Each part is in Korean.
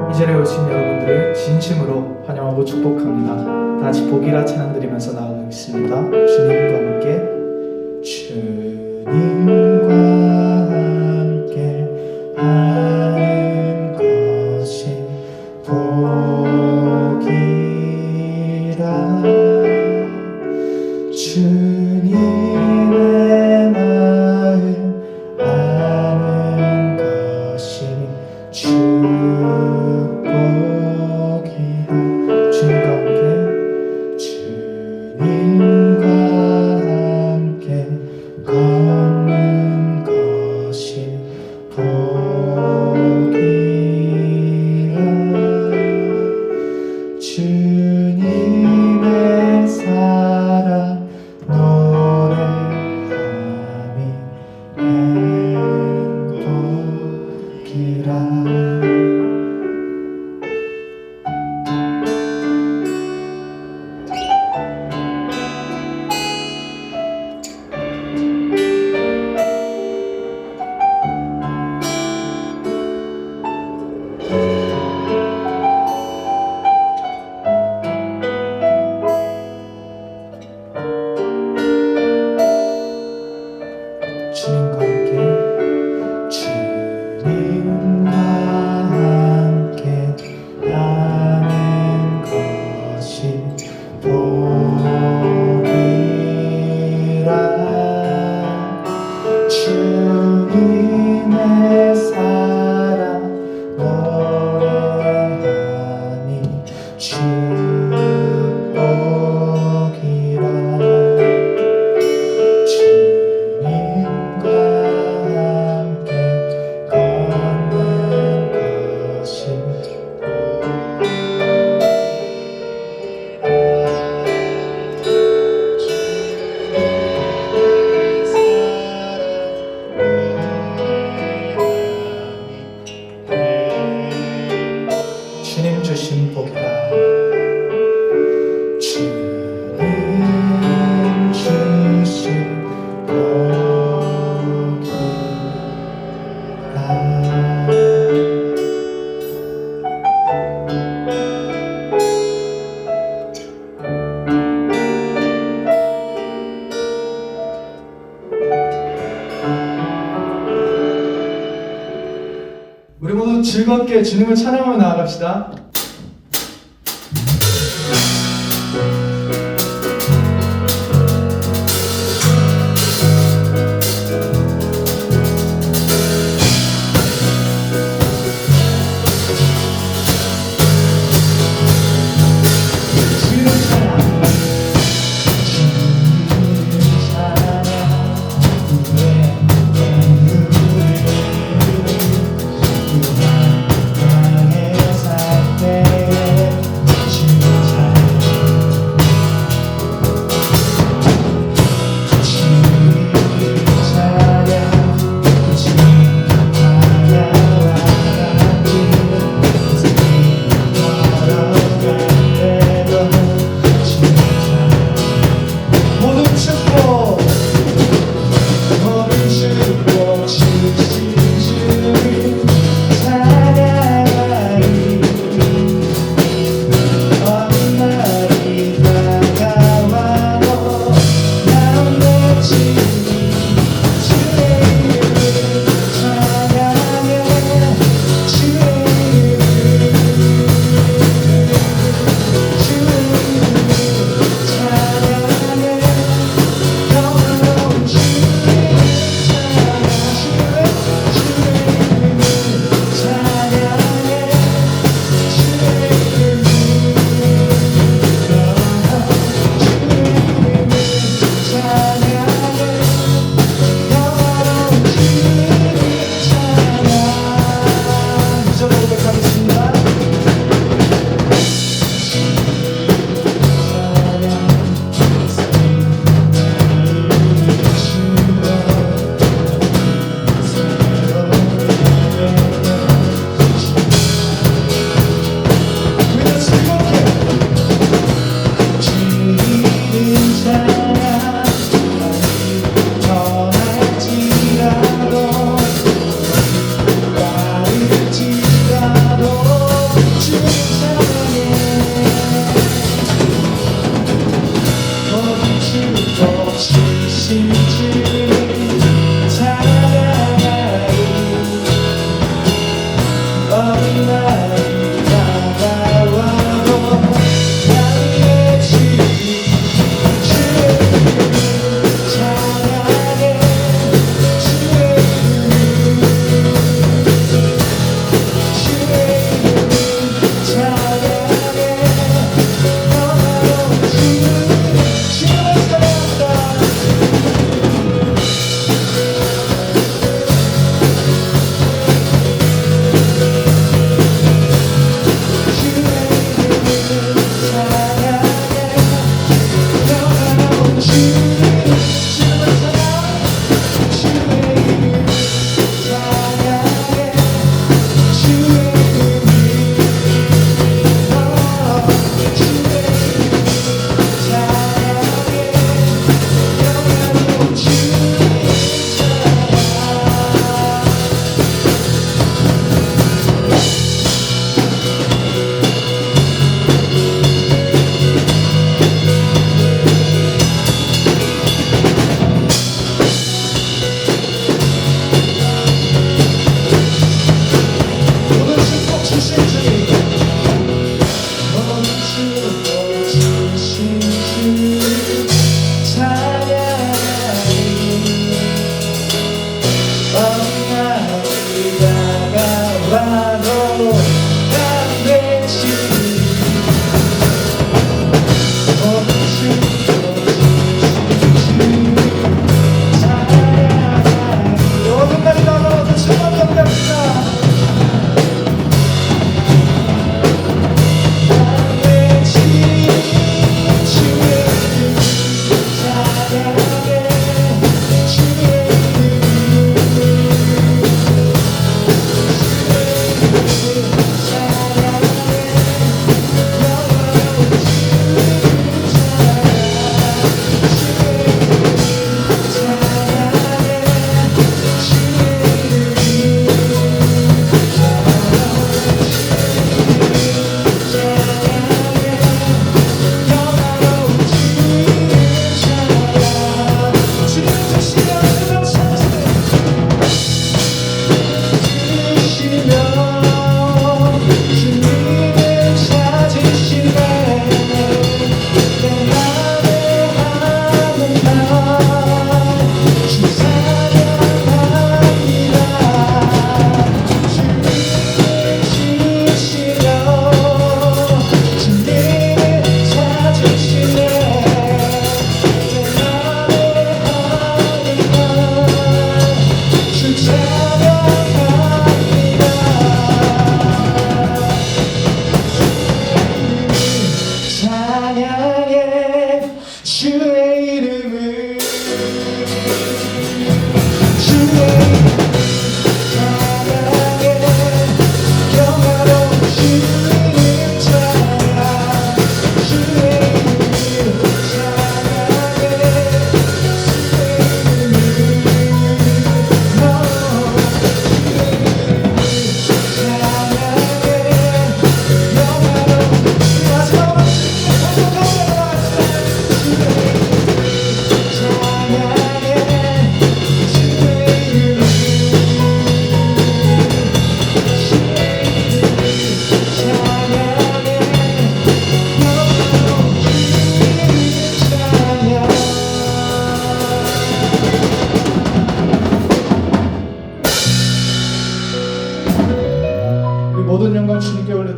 이 자리에 오신 여러분들을 진심으로 환영하고 축복합니다. 다 같이 복이라 찬양 드리면서 나아가겠습니다. 주님과 함께, 주님과 함께 하는 것이 복이라. 주님의 마음 아는 것이 축복이라. 주님과 함께 걷는 것이 복이라. 주님의 사랑 노래함이 행복이라. 주님과 함께, 주님과 함께 하는 것이 복이라. 주님의 사랑 노래하니 축복이라. 주님과 함께 걷는 것이 주님 주신 복이라. 주님 주신 우리 모두 즐겁게 주님을 찬양하며 나아갑시다. 땅에 살 때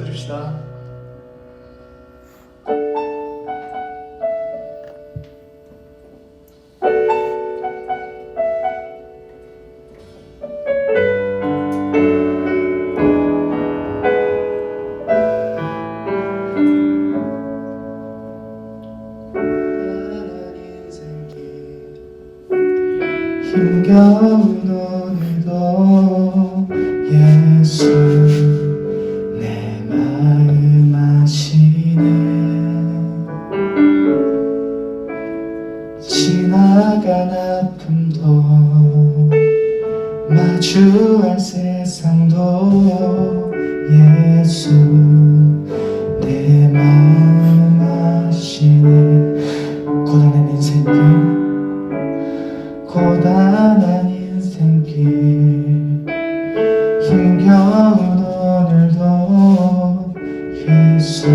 줍시다. 힘겨운 오늘도 예수 내 마음 아시네. 지나간 아픔도 마주할 세상도 예수 내 마음 아시네. 고단한 인생길 고단한 인생길 힘겨운 오늘도 예수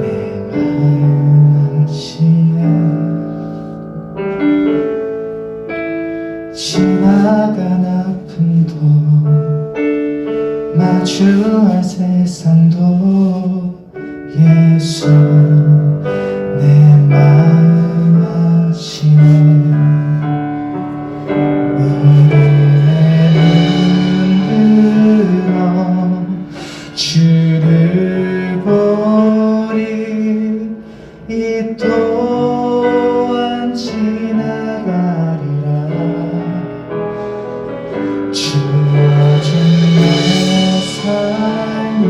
내 마음 아시네. 지나간 아픔도 마주할 세상도 예수 내 마음 아시네. 주를 보리 이 또한 지나가리라. 주어진 내 삶의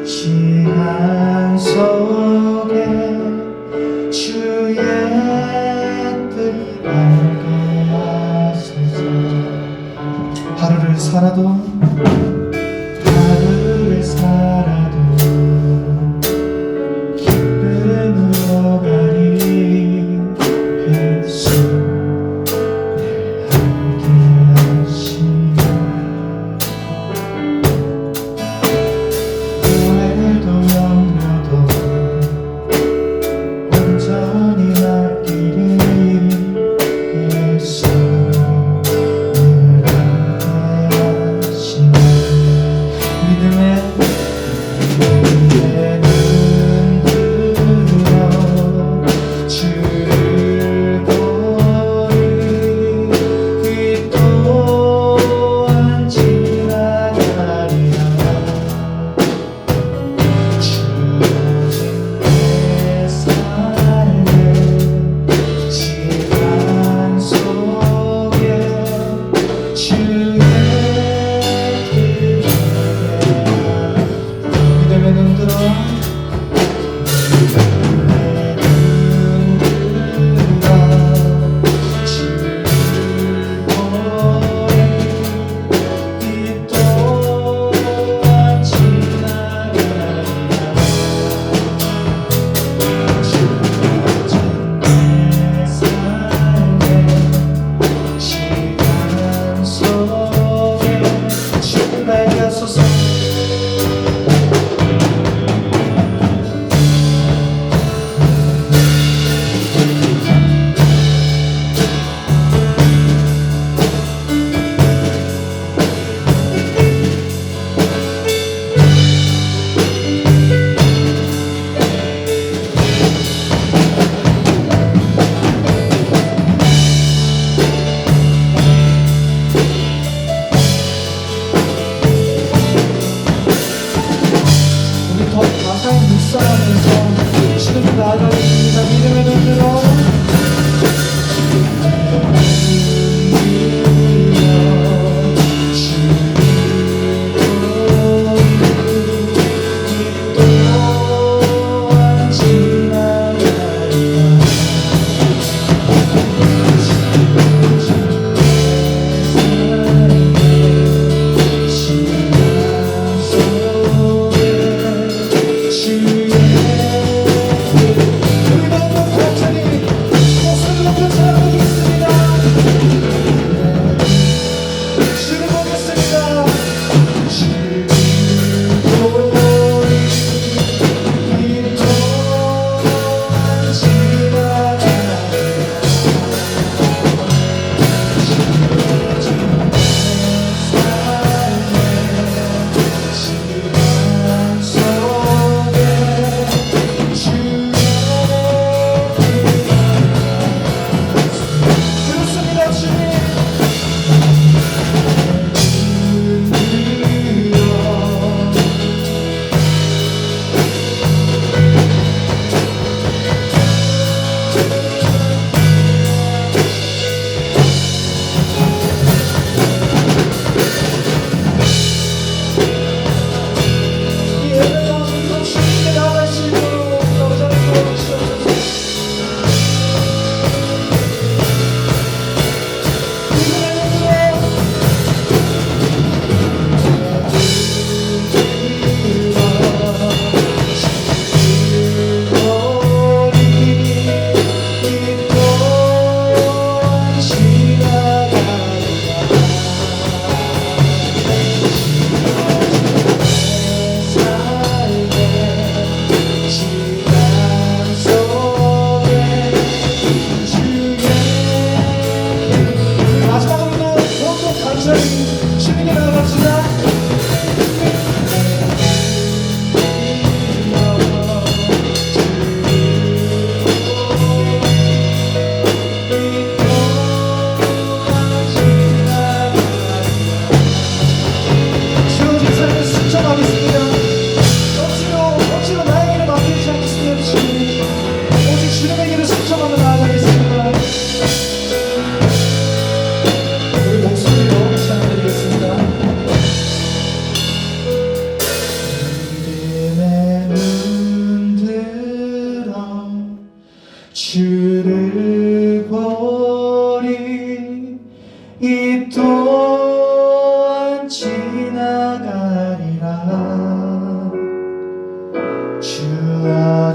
시간 속에 주의 뜻 알게 하소서. 하루를 살아도 기쁨으로 가리 예수 늘 함께 하시네. 오해도 염려도 온전히 맡기리 예수 늘 함께 하시네. 믿음의 나아가겠습니다. 믿음의 눈으로 주의 우리 마음과 천천히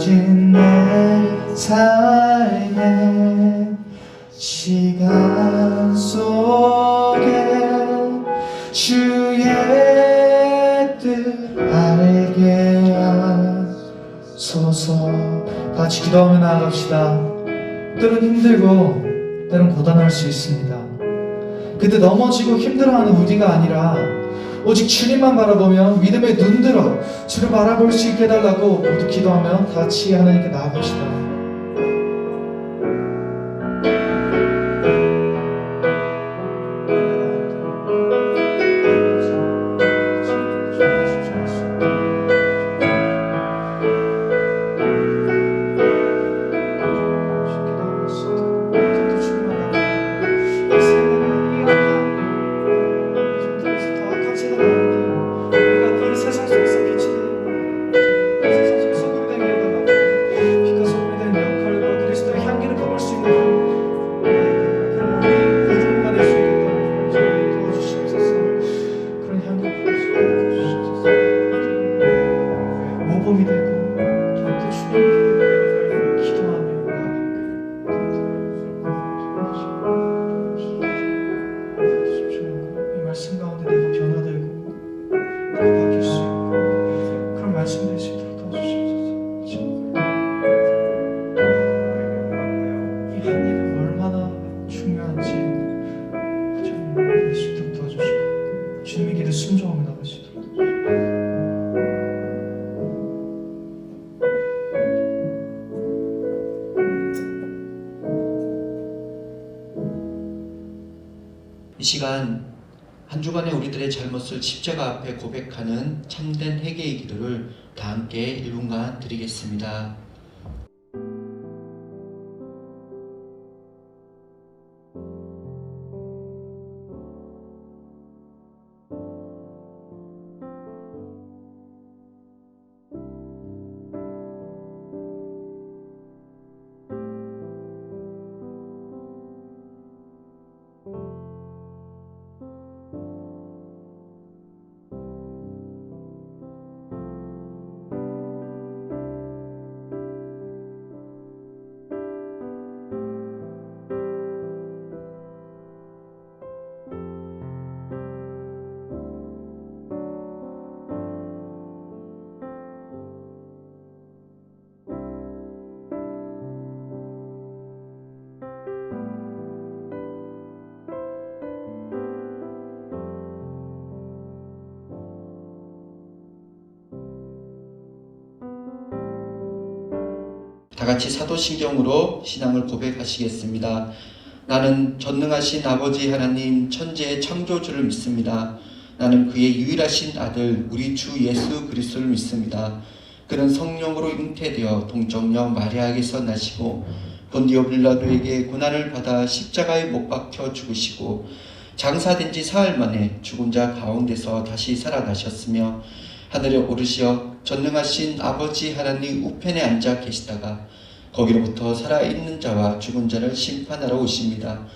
주어진 내 삶의 시간 속에 주의 뜻 알게 하소서. 같이 기도하며 나아갑시다. 때론 힘들고 때론 고단할 수 있습니다. 그때 넘어지고 힘들어하는 우리가 아니라 오직 주님만 바라보며 믿음의 눈들어 주를 바라볼 수 있게 해달라고 모두 기도하며 다 같이 하나님께 나아갑시다. 주님의 길을 순종하며 나가시도록 이 시간 한 주간의 우리들의 잘못을 십자가 앞에 고백하는 참된 회개의 기도를 다 함께 1분간 드리겠습니다. 다 같이 사도신경으로 신앙을 고백하시겠습니다. 나는 전능하신 아버지 하나님 천지의 창조주를 믿습니다. 나는 그의 유일하신 아들 우리 주 예수 그리스도를 믿습니다. 그는 성령으로 잉태되어 동정녀 마리아에게서 나시고 본디오 빌라도에게 고난을 받아 십자가에 못 박혀 죽으시고 장사된 지 사흘 만에 죽은 자 가운데서 다시 살아나셨으며 하늘에 오르시어 전능하신 아버지 하나님 우편에 앉아 계시다가 거기로부터 살아있는 자와 죽은 자를 심판하러 오십니다.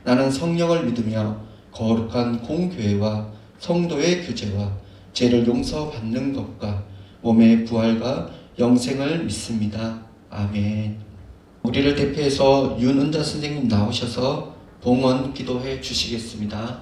나는 성령을 믿으며 거룩한 공교회와 성도의 교제와 죄를 용서받는 것과 몸의 부활과 영생을 믿습니다. 아멘. 우리를 대표해서 윤은자 선생님 나오셔서 봉헌 기도해 주시겠습니다.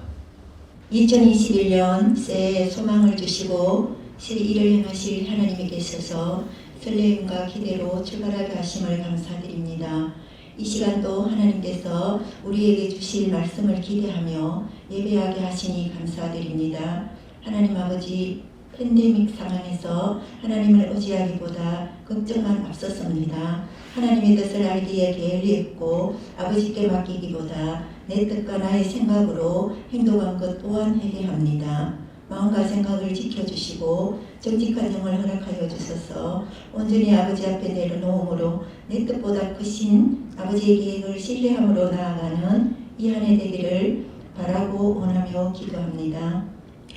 2021년 새해 소망을 주시고 일을 행하실 하나님에 계셔서 설레임과 기대로 출발하게 하심을 감사드립니다. 이 시간도 하나님께서 우리에게 주실 말씀을 기대하며 예배하게 하시니 감사드립니다. 하나님 아버지, 팬데믹 상황에서 하나님을 의지하기보다 걱정만 앞섰습니다. 하나님의 뜻을 알기에 게을리했고 아버지께 맡기기보다 내 뜻과 나의 생각으로 행동한 것 또한 회개합니다. 마음과 생각을 지켜주시고 정직한 영을 허락하여 주셔서 온전히 아버지 앞에 내려놓음으로 내 뜻보다 크신 아버지의 계획을 신뢰함으로 나아가는 이 한 해 되기를 바라고 원하며 기도합니다.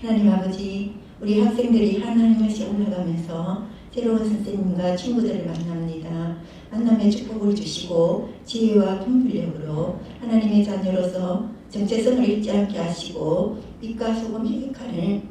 하나님 아버지, 우리 학생들이 하나님을 올라가면서 새로운 선생님과 친구들을 만납니다. 만남의 축복을 주시고 지혜와 분별력으로 하나님의 자녀로서 정체성을 잃지 않게 하시고 빛과 소금 혈육간을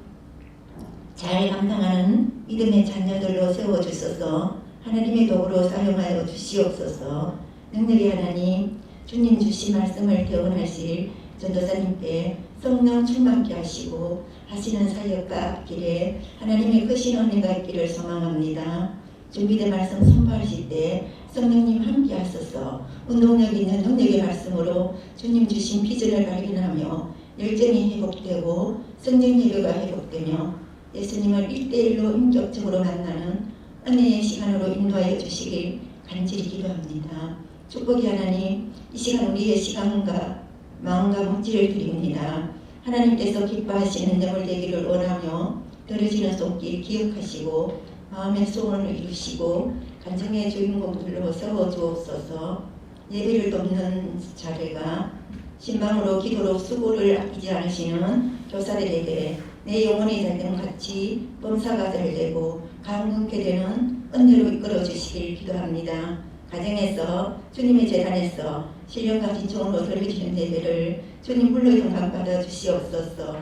잘 감당하는 믿음의 자녀들로 세워주셔서 하나님의 도구로 사용하여 주시옵소서. 능력의 하나님, 주님 주신 말씀을 대원하실 전도사님께 성령 충만케 하시고 하시는 사역과 앞길에 하나님의 크신 은혜가 있기를 소망합니다. 준비된 말씀 선포하실 때 성령님 함께 하소서. 운동력 있는 능력의 말씀으로 주님 주신 비전을 발견하며 열정이 회복되고 성령 예배가 회복되며 예수님을 1대1로 인격적으로 만나는 은혜의 시간으로 인도하여 주시길 간절히 기도합니다. 축복의 하나님, 이 시간 우리의 시간과 마음과 묵지를 드립니다. 하나님께서 기뻐하시는 내물 되기를 원하며 떨어지는 손길 기억하시고 마음의 소원을 이루시고 간증의 주인공들로 세워주옵소서. 예배를 돕는 자리가 신방으로 기도로 수고를 아끼지 않으시는 교사들에게 내 영혼이 잘됨 같이 범사가 잘되고 강건케 되는 은혜로 이끌어 주시길 기도합니다. 가정에서 주님의 재단에서 신령과 진정으로 드려지는 예배를 주님 불러 영광받아 주시옵소서.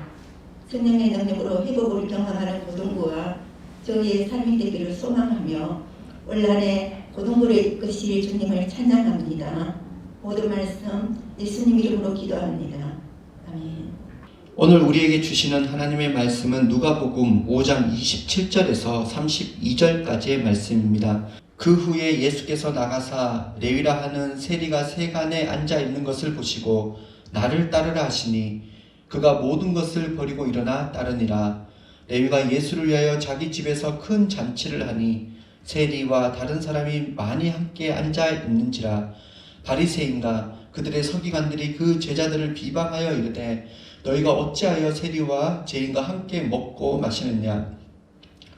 성령의 능력으로 회복을 경험하는 고등부와 저희의 삶이 되기를 소망하며 올 한해 고등부를 이끄실 주님을 찬양합니다. 모든 말씀 예수님 이름으로 기도합니다. 아멘. 오늘 우리에게 주시는 하나님의 말씀은 누가복음 5장 27절에서 32절까지의 말씀입니다. 그 후에 예수께서 나가사 레위라 하는 세리가 세간에 앉아 있는 것을 보시고 나를 따르라 하시니 그가 모든 것을 버리고 일어나 따르니라. 레위가 예수를 위하여 자기 집에서 큰 잔치를 하니 세리와 다른 사람이 많이 함께 앉아 있는지라. 바리새인과 그들의 서기관들이 그 제자들을 비방하여 이르되 너희가 어찌하여 세리와 죄인과 함께 먹고 마시느냐.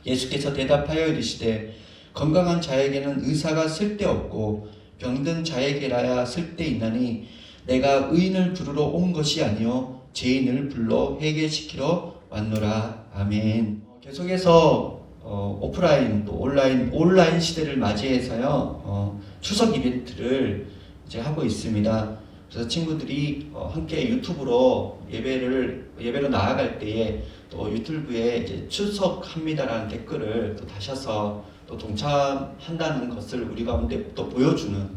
예수께서 대답하여 이르시되 건강한 자에게는 의사가 쓸데없고 병든 자에게라야 쓸데있나니 내가 의인을 부르러 온 것이 아니요 죄인을 불러 회개시키러 왔노라. 아멘. 계속해서 오프라인 또 온라인 시대를 맞이해서요 추석 이벤트를 이제 하고 있습니다. 그래서 친구들이 함께 유튜브로 예배로 나아갈 때에 또 유튜브에 이제 출석합니다라는 댓글을 또 다셔서 또 동참한다는 것을 우리 가운데 또 보여주는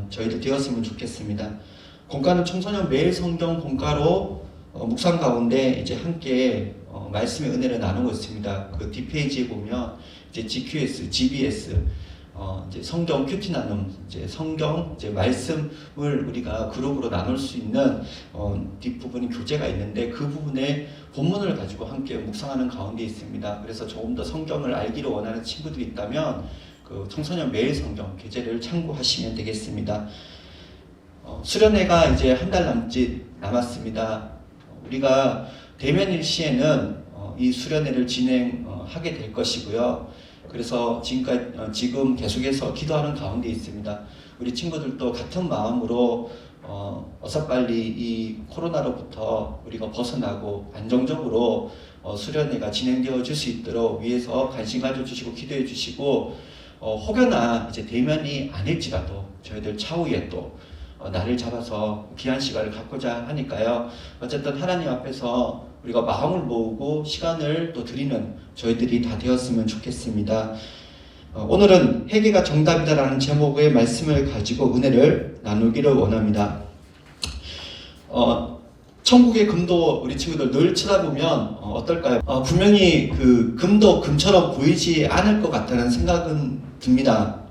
저희들 되었으면 좋겠습니다. 공과는 청소년 매일 성경 공과로 묵상 가운데 이제 함께 말씀의 은혜를 나누고 있습니다. 그 뒷페이지에 보면 이제 GQS, GBS 이제 성경 큐티 나눔, 이제 성경 이제 말씀을 우리가 그룹으로 나눌 수 있는 뒷부분이 교재가 있는데 그 부분에 본문을 가지고 함께 묵상하는 가운데 있습니다. 그래서 조금 더 성경을 알기를 원하는 친구들이 있다면 그 청소년 매일 성경 교재를 참고하시면 되겠습니다. 수련회가 이제 한 달 남짓 남았습니다. 우리가 대면일 시에는 이 수련회를 진행하게 될 것이고요. 그래서 지금 계속해서 기도하는 가운데 있습니다. 우리 친구들도 같은 마음으로 어서 빨리 이 코로나로부터 우리가 벗어나고 안정적으로 수련회가 진행되어 줄 수 있도록 위해서 관심 가져주시고 기도해 주시고 혹여나 이제 대면이 아닐지라도 저희들 차후에 또 나를 잡아서 귀한 시간을 갖고자 하니까요. 어쨌든 하나님 앞에서 우리가 마음을 모으고 시간을 또 드리는 저희들이 다 되었으면 좋겠습니다. 오늘은 회개가 정답이다라는 제목의 말씀을 가지고 은혜를 나누기를 원합니다. 천국의 금도 우리 친구들 늘 쳐다보면 어떨까요? 분명히 그 금도 금처럼 보이지 않을 것 같다는 생각은 듭니다.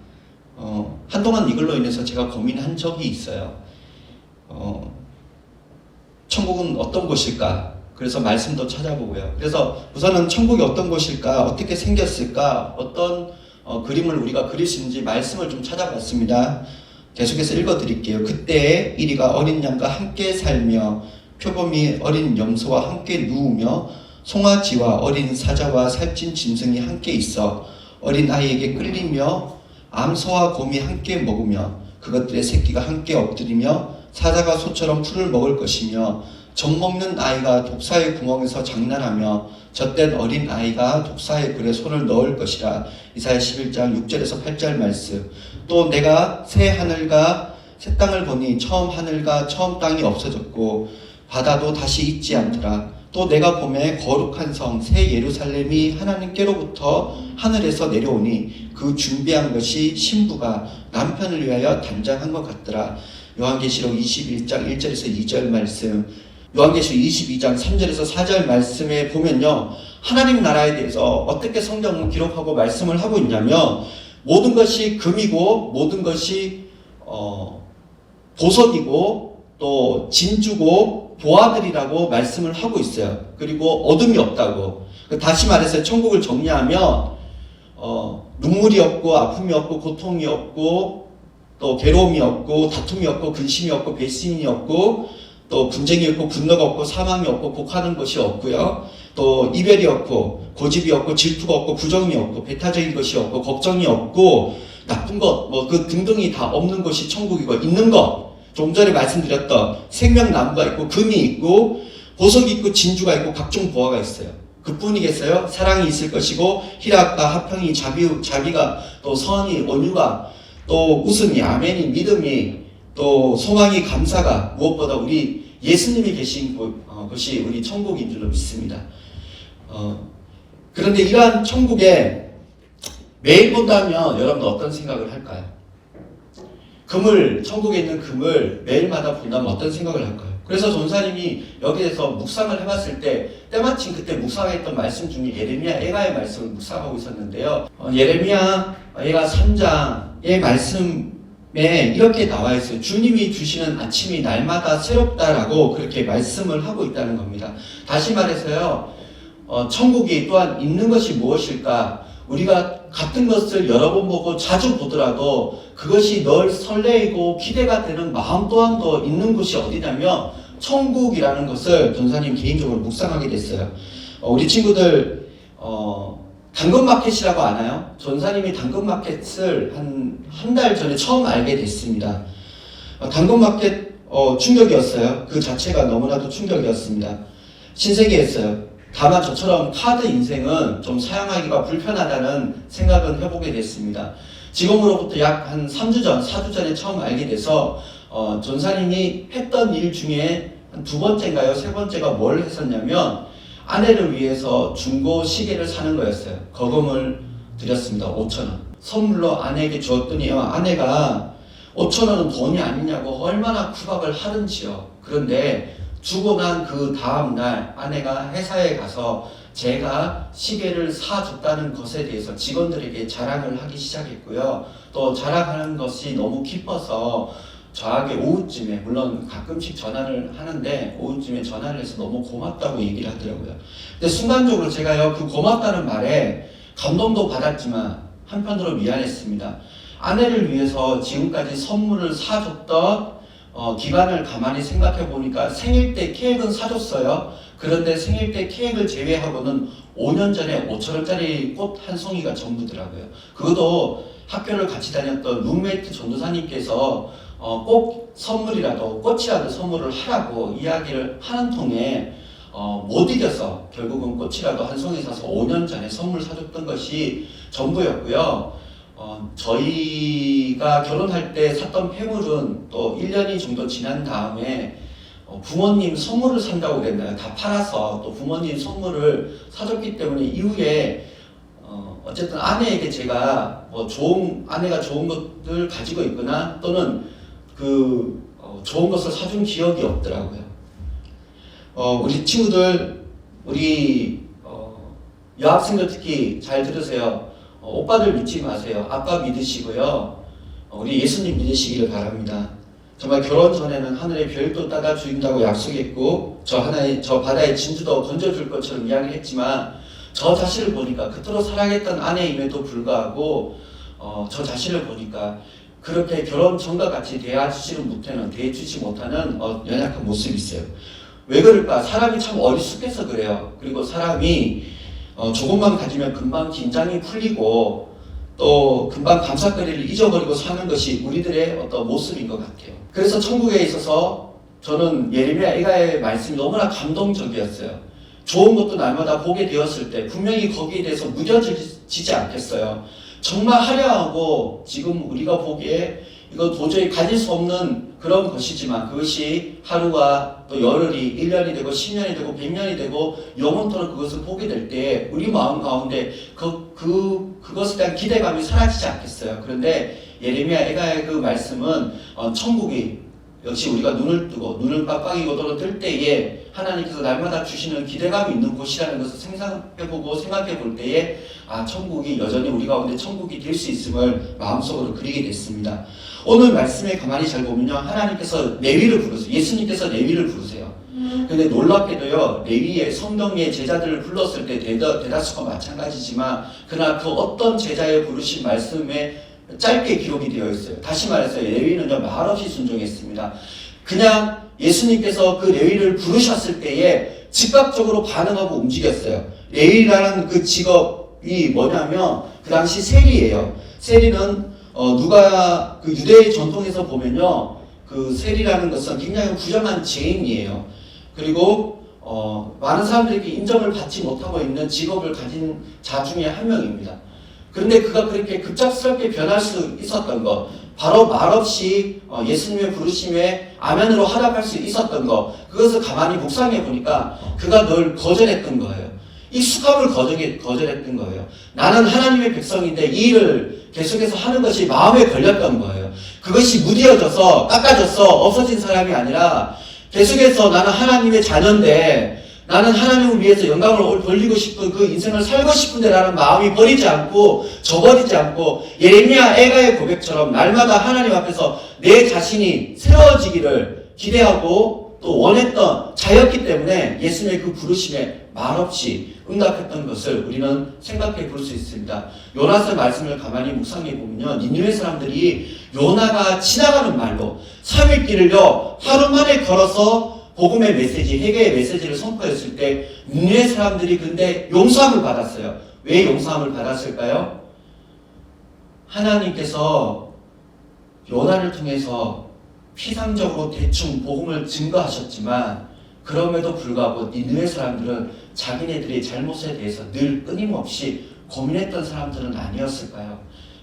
한동안 이걸로 인해서 제가 고민한 적이 있어요. 천국은 어떤 곳일까? 그래서 말씀도 찾아보고요. 그래서 우선은 천국이 어떤 곳일까? 어떻게 생겼을까? 어떤 그림을 우리가 그릴 수 있는지 말씀을 좀 찾아봤습니다. 계속해서 읽어드릴게요. 그때 이리가 어린 양과 함께 살며 표범이 어린 염소와 함께 누우며 송아지와 어린 사자와 살찐 짐승이 함께 있어 어린 아이에게 끌리며 암소와 곰이 함께 먹으며 그것들의 새끼가 함께 엎드리며 사자가 소처럼 풀을 먹을 것이며 젖 먹는 아이가 독사의 구멍에서 장난하며 젖된 어린 아이가 독사의 굴에 손을 넣을 것이라. 이사야 11장 6절에서 8절 말씀. 또 내가 새 하늘과 새 땅을 보니 처음 하늘과 처음 땅이 없어졌고 바다도 다시 있지 않더라. 또 내가 보매 거룩한 성 새 예루살렘이 하나님께로부터 하늘에서 내려오니 그 준비한 것이 신부가 남편을 위하여 단장한 것 같더라. 요한계시록 21장 1절에서 2절 말씀, 요한계시록 22장 3절에서 4절 말씀에 보면요, 하나님 나라에 대해서 어떻게 성경은 기록하고 말씀을 하고 있냐면 모든 것이 금이고 모든 것이 보석이고 또 진주고 보화들이라고 말씀을 하고 있어요. 그리고 어둠이 없다고. 다시 말해서 천국을 정리하면 눈물이 없고 아픔이 없고 고통이 없고 또 괴로움이 없고 다툼이 없고 근심이 없고 배신이 없고 또 분쟁이 없고 분노가 없고 사망이 없고 곡하는 것이 없고요. 또 이별이 없고 고집이 없고 질투가 없고 부정이 없고 배타적인 것이 없고 걱정이 없고 나쁜 것 뭐 그 등등이 다 없는 것이 천국이고, 있는 것 좀 전에 말씀드렸던 생명나무가 있고 금이 있고 보석이 있고 진주가 있고 각종 보화가 있어요. 그뿐이겠어요? 사랑이 있을 것이고 희락과 화평이 자비가 또 선이 온유가 또 웃음이 아멘이 믿음이 또 소망이 감사가 무엇보다 우리 예수님이 계신 곳이 우리 천국인 줄로 믿습니다. 그런데 이러한 천국에 매일 본다면 여러분 어떤 생각을 할까요? 천국에 있는 금을 매일마다 본다면 어떤 생각을 할까요? 그래서 전사님이 여기에서 묵상을 해봤을 때 때마침 그때 묵상했던 말씀 중에 예레미야 애가의 말씀을 묵상하고 있었는데요. 예레미야 애가 3장의 말씀에 이렇게 나와 있어요. 주님이 주시는 아침이 날마다 새롭다라고 그렇게 말씀을 하고 있다는 겁니다. 다시 말해서요, 천국이 또한 있는 것이 무엇일까? 우리가 같은 것을 여러 번 보고 자주 보더라도 그것이 늘 설레이고 기대가 되는 마음 또한도 있는 곳이 어디냐면 천국이라는 것을 전사님 개인적으로 묵상하게 됐어요. 우리 친구들 당근마켓이라고 아나요? 전사님이 당근마켓을 한 달 전에 처음 알게 됐습니다. 당근마켓 충격이었어요. 그 자체가 너무나도 충격이었습니다. 신세계였어요. 다만 저처럼 카드 인생은 좀 사용하기가 불편하다는 생각은 해보게 됐습니다. 지금으로부터 약 한 3주 전, 4주 전에 처음 알게 돼서 전사님이 했던 일 중에 한 2번째인가요? 3번째가 뭘 했었냐면 아내를 위해서 중고 시계를 사는 거였어요. 거금을 드렸습니다. 5,000원. 선물로 아내에게 주었더니 아내가 5,000원은 돈이 아니냐고 얼마나 구박을 하든지요. 그런데 주고 난 그 다음날 아내가 회사에 가서 제가 시계를 사줬다는 것에 대해서 직원들에게 자랑을 하기 시작했고요. 또 자랑하는 것이 너무 기뻐서 저에게 오후쯤에, 물론 가끔씩 전화를 하는데 오후쯤에 전화를 해서 너무 고맙다고 얘기를 하더라고요. 근데 순간적으로 제가요, 그 고맙다는 말에 감동도 받았지만 한편으로 미안했습니다. 아내를 위해서 지금까지 선물을 사줬던 기간을 가만히 생각해 보니까 생일 때 케이크는 사줬어요. 그런데 생일 때 케이크를 제외하고는 5년 전에 5,000원짜리 꽃 한 송이가 전부더라고요. 그것도 학교를 같이 다녔던 룸메이트 전도사님께서 꼭 선물이라도 꽃이라도 선물을 하라고 이야기를 하는 통에 못 이겨서 결국은 꽃이라도 한 송이 사서 5년 전에 선물 사줬던 것이 전부였고요. 저희가 결혼할 때 샀던 폐물은 또 1년이 정도 지난 다음에 부모님 선물을 산다고 그랬나요? 다 팔아서 또 부모님 선물을 사줬기 때문에 이후에 어쨌든 아내에게 제가 아내가 좋은 것들 가지고 있거나 또는 좋은 것을 사준 기억이 없더라고요. 우리 친구들, 우리 여학생들 특히 잘 들으세요. 오빠들 믿지 마세요. 아빠 믿으시고요. 우리 예수님 믿으시기를 바랍니다. 정말 결혼 전에는 하늘의 별도 따다 주인다고 약속했고 저 바다의 진주도 건져줄 것처럼 이야기를 했지만 저 자신을 보니까 그토록 사랑했던 아내임에도 불구하고 저 자신을 보니까 그렇게 결혼 전과 같이 대해주지 못하는 연약한 모습이 있어요. 왜 그럴까? 사람이 참 어리숙해서 그래요. 그리고 사람이 조금만 가지면 금방 긴장이 풀리고 또 금방 감사거리를 잊어버리고 사는 것이 우리들의 어떤 모습인 것 같아요. 그래서 천국에 있어서 저는 예레미야 애가의 말씀이 너무나 감동적이었어요. 좋은 것도 날마다 보게 되었을 때 분명히 거기에 대해서 무뎌지지 않겠어요. 정말 화려하고 지금 우리가 보기에 이거 도저히 가질 수 없는 그런 것이지만 그것이 하루가 또 열흘이 1년이 되고 10년이 되고 100년이 되고 영원토록 그것을 보게 될 때 우리 마음 가운데 그것에 대한 기대감이 사라지지 않겠어요. 그런데 예레미야 애가의 그 말씀은 천국이 역시 우리가 눈을 뜨고 눈을 깜빡이고 뜰 때에 하나님께서 날마다 주시는 기대감이 있는 곳이라는 것을 생각해보고 생각해볼 때에 천국이 여전히 우리 가운데 천국이 될 수 있음을 마음속으로 그리게 됐습니다. 오늘 말씀에 가만히 잘 보면요, 하나님께서 레위를 부르세요. 예수님께서 레위를 부르세요. 근데 놀랍게도요, 레위의 성경의 제자들을 불렀을 때 대다수가 마찬가지지만 그러나 그 어떤 제자의 부르신 말씀에 짧게 기록이 되어 있어요. 다시 말해서 레위는요, 말없이 순종했습니다. 그냥 예수님께서 그 레위를 부르셨을 때에 즉각적으로 반응하고 움직였어요. 레위라는 그 직업이 뭐냐면 그 당시 세리예요. 세리는 누가 그 유대의 전통에서 보면요, 그 세리라는 것은 굉장히 부정한 죄인이에요. 그리고 많은 사람들에게 인정을 받지 못하고 있는 직업을 가진 자 중에 한 명입니다. 그런데 그가 그렇게 급작스럽게 변할 수 있었던 것, 바로 말없이 예수님의 부르심에 아멘으로 하답할 수 있었던 것, 그것을 가만히 묵상해 보니까 그가 늘 거절했던 거예요. 익숙함을 거절했던 거예요. 나는 하나님의 백성인데 이 일을 계속해서 하는 것이 마음에 걸렸던 거예요. 그것이 무뎌져서 깎아져서 없어진 사람이 아니라 계속해서 나는 하나님의 자녀인데 나는 하나님을 위해서 영광을 돌리고 싶은 그 인생을 살고 싶은데 라는 마음이 버리지 않고 저버리지 않고 예레미야 애가의 고백처럼 날마다 하나님 앞에서 내 자신이 새로워지기를 기대하고 또 원했던 자였기 때문에 예수님의 그 부르심에 말없이 응답했던 것을 우리는 생각해 볼 수 있습니다. 요나서 말씀을 가만히 묵상해 보면요, 니느웨 사람들이 요나가 지나가는 말로 3일 길을요 하루 만에 걸어서 복음의 메시지, 회개의 메시지를 선포했을 때 니느웨 사람들이 근데 용서함을 받았어요. 왜 용서함을 받았을까요? 하나님께서 요나를 통해서 피상적으로 대충 복음을 증거하셨지만 그럼에도 불구하고 니느웨 사람들은 자기네들의 잘못에 대해서 늘 끊임없이 고민했던 사람들은 아니었을까요?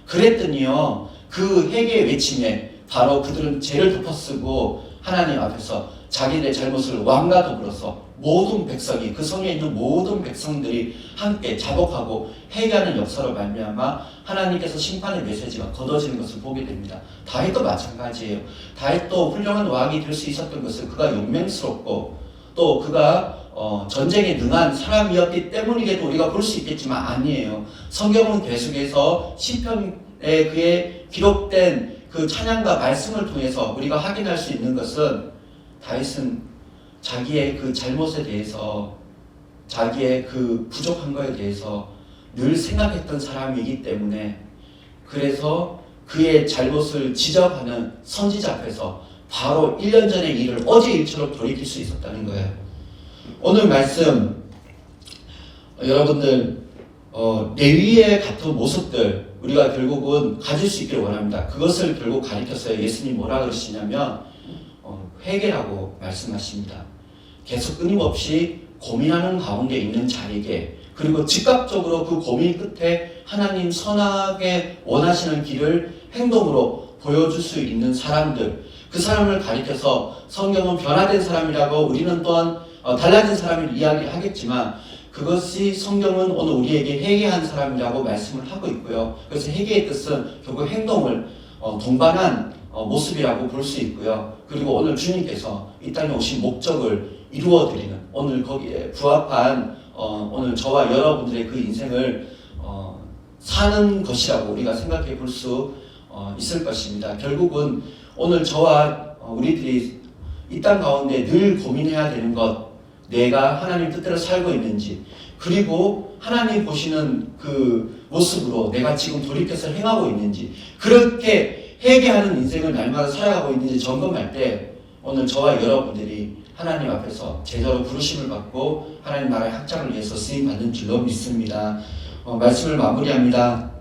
그랬더니요, 그 회개의 외침에 바로 그들은 죄를 덮어쓰고 하나님 앞에서 자기네 잘못을 왕과 더불어서 모든 백성이, 그 성에 있는 모든 백성들이 함께 자복하고 회개하는 역사로 말미암아 하나님께서 심판의 메시지가 걷어지는 것을 보게 됩니다. 다윗도 마찬가지예요. 다윗도 훌륭한 왕이 될 수 있었던 것은 그가 용맹스럽고 또 그가 전쟁에 능한 사람이었기 때문이라도 우리가 볼 수 있겠지만 아니에요. 성경은 계속해서 시편에 그의 기록된 그 찬양과 말씀을 통해서 우리가 확인할 수 있는 것은 다윗은 자기의 그 잘못에 대해서, 자기의 그 부족한 것에 대해서 늘 생각했던 사람이기 때문에, 그래서 그의 잘못을 지적하는 선지자 앞에서 바로 1년 전의 일을 어제 일처럼 돌이킬 수 있었다는 거예요. 오늘 말씀 여러분들 레위의 같은 모습들 우리가 결국은 가질 수 있기를 원합니다. 그것을 결국 가리켰어요. 예수님 뭐라 그러시냐면 회개라고 말씀하십니다. 계속 끊임없이 고민하는 가운데 있는 자에게, 그리고 즉각적으로 그 고민 끝에 하나님 선하게 원하시는 길을 행동으로 보여줄 수 있는 사람들, 그 사람을 가리켜서 성경은 변화된 사람이라고 우리는 또한 달라진 사람을 이야기하겠지만 그것이 성경은 오늘 우리에게 회개한 사람이라고 말씀을 하고 있고요. 그래서 회개의 뜻은 결국 행동을 동반한 모습이라고 볼 수 있고요. 그리고 오늘 주님께서 이 땅에 오신 목적을 이루어드리는, 오늘 거기에 부합한 오늘 저와 여러분들의 그 인생을 사는 것이라고 우리가 생각해 볼 수 있을 것입니다. 결국은 오늘 저와 우리들이 이 땅 가운데 늘 고민해야 되는 것, 내가 하나님 뜻대로 살고 있는지, 그리고 하나님 보시는 그 모습으로 내가 지금 돌이켜서 행하고 있는지, 그렇게 회개하는 인생을 날마다 살아가고 있는지 점검할 때 오늘 저와 여러분들이 하나님 앞에서 제자로 부르심을 받고 하나님 나라의 확장을 위해서 쓰임받는 줄로 믿습니다. 말씀을 마무리합니다.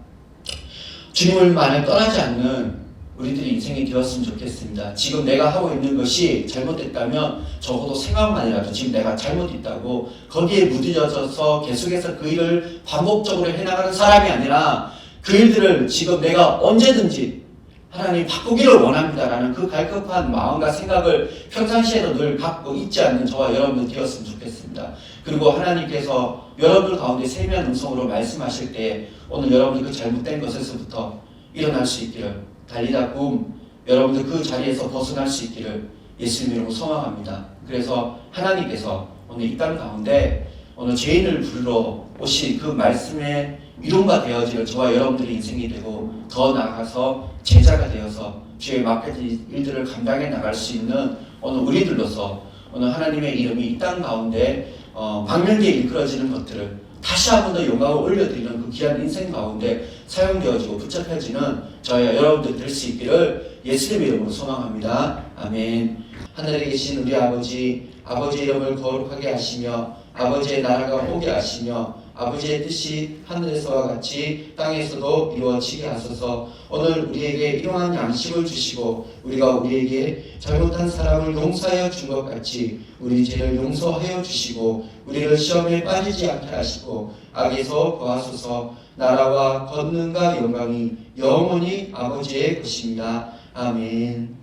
주님을 만약 떠나지 않는 우리들의 인생이 되었으면 좋겠습니다. 지금 내가 하고 있는 것이 잘못됐다면 적어도 생각만이라도 지금 내가 잘못했다고 거기에 무뎌져서 계속해서 그 일을 반복적으로 해나가는 사람이 아니라 그 일들을 지금 내가 언제든지 하나님 바꾸기를 원합니다라는 그 갈급한 마음과 생각을 평상시에도 늘 갖고 있지 않는 저와 여러분들 되었으면 좋겠습니다. 그리고 하나님께서 여러분들 가운데 세미한 음성으로 말씀하실 때 오늘 여러분들 그 잘못된 것에서부터 일어날 수 있기를, 달리다 붐 여러분들 그 자리에서 벗어날 수 있기를 예수님 이름으로 소망합니다. 그래서 하나님께서 오늘 이 땅 가운데 오늘 죄인을 부르러 오신 그 말씀의 이론과 되어지는 저와 여러분들의 인생이 되고, 더 나아가서 제자가 되어서 주의 맡겨진 일들을 감당해 나갈 수 있는 오늘 우리들로서 오늘 하나님의 이름이 이 땅 가운데 방면기에 이끌어지는 것들을 다시 한 번 더 영광을 올려드리는 그 귀한 인생 가운데 사용되어지고 붙잡혀지는 저희와 여러분들 될 수 있기를 예수님의 이름으로 소망합니다. 아멘. 하늘에 계신 우리 아버지, 아버지의 이름을 거룩하게 하시며 아버지의 나라가 오게 하시며 아버지의 뜻이 하늘에서와 같이 땅에서도 이루어지게 하소서. 오늘 우리에게 일용할 양식을 주시고 우리가 우리에게 잘못한 사람을 용서하여 준 것 같이 우리 죄를 용서하여 주시고 우리를 시험에 빠지지 않게 하시고 악에서 구하소서. 나라와 권능과 영광이 영원히 아버지의 것입니다. 아멘.